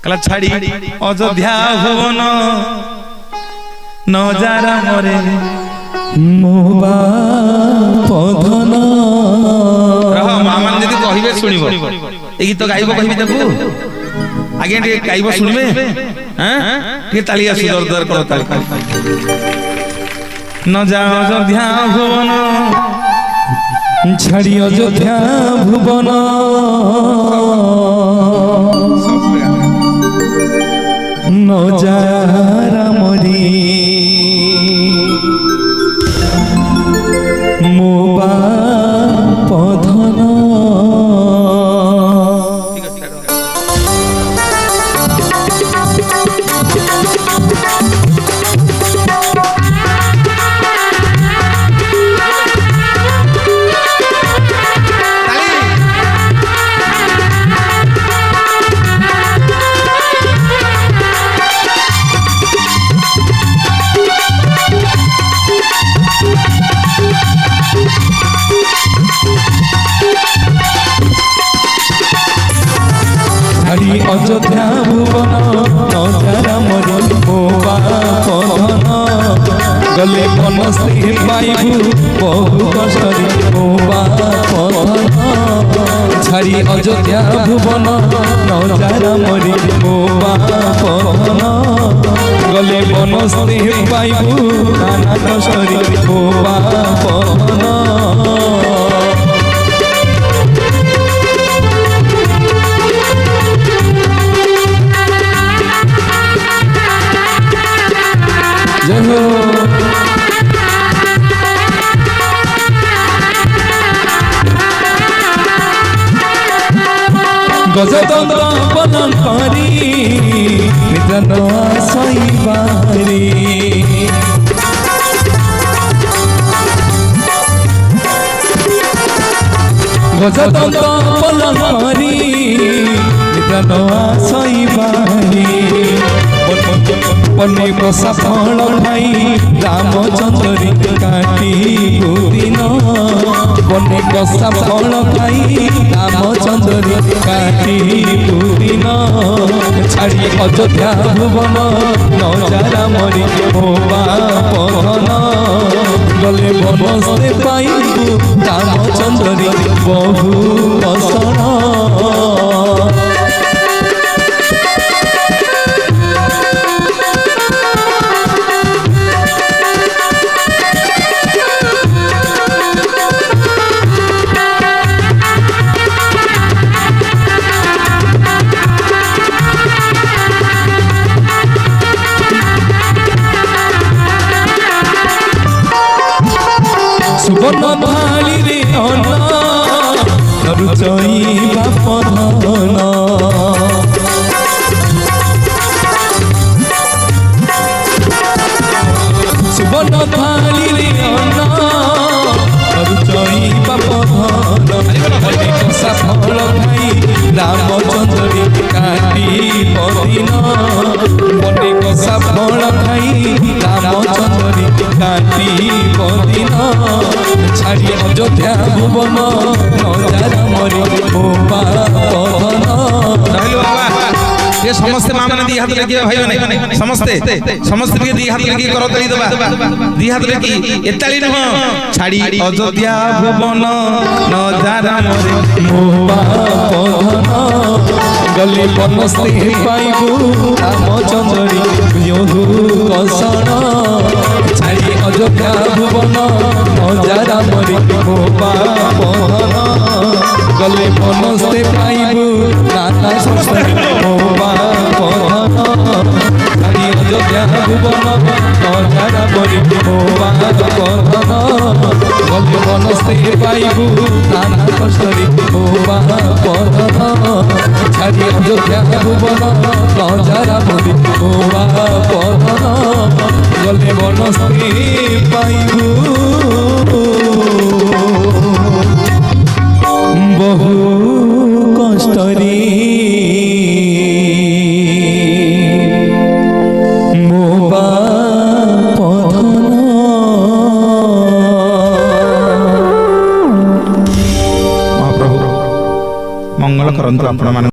कला छाड़ी अयोध्या भुवन नजारा मरे मोबा पधन रह मामान जदी कहिबे सुनिबो ए गीत गाइबो कहिबे देखू आगे टे गाइबो सुनबे हैं के तालिया सुदर दर करो ताली न जा अयोध्या भुवन छाड़ी अयोध्या भुवन नजारा मरे मोबा पधन अयोध्या भुवन नजारा मरे मोबा पधन गले मन से पाइबू बहु कष्टरे मोबा पधन छाड़ी अयोध्या भुवन नजारा मरे मोबा पधन गले मन से पाइबू नाना कष्टरे मोबा पधन गजतंत्र बदन पारी निधन सही बारी गजतंत्र बदन पारी निधन सही बारी पन्ने बसा फल खाई रामचंद्र काटी दिन पन्ने बसा फल खाई रामचंद्र काटी दिन छाड़ी अयोध्या भुवन नजारा मरे मोबा पधन गले बनस्ते पाइबू रामचंद्र बहु बसन सुबर्ण थाली रे अन्न रुचई बापधन सुबर्ण थाली रे अन्न रुचई बापधन कसा फल खाई रामचंद्र काटी पदिन बने कसा फल खाई रामचंद्र काटी पदिन छाड़ी अयोध्या भुवन नजारा मरे मोबा पधन ये समस्त मां माने दी हाथ लेके भाई माने समस्ते समस्त के दी हाथ लेके करो तली दबा दी हाथ लेके एताली न छाड़ी अयोध्या भुवन नजारा मरे मोबा पधन गले बनस्ते पाइबू रामचंद्र योहु कसन छाड़ी अयोध्या भुवन नजारा मरे मोबा पधन गले बनस्ते पाइबू नाना संस्कार मोबा पधन छाड़ी अयोध्या भुवन नजारा मरे मोबा पधन गले बनस्ते पाइबू नाना कष्टरे मोबा पधन छाड़ी अयोध्या भुवन नजारा मरे मोबा पधन गले बनस्ते पाइबू बहु कष्टरे मोबा पधन महाप्रभु मंगल करंतु आपण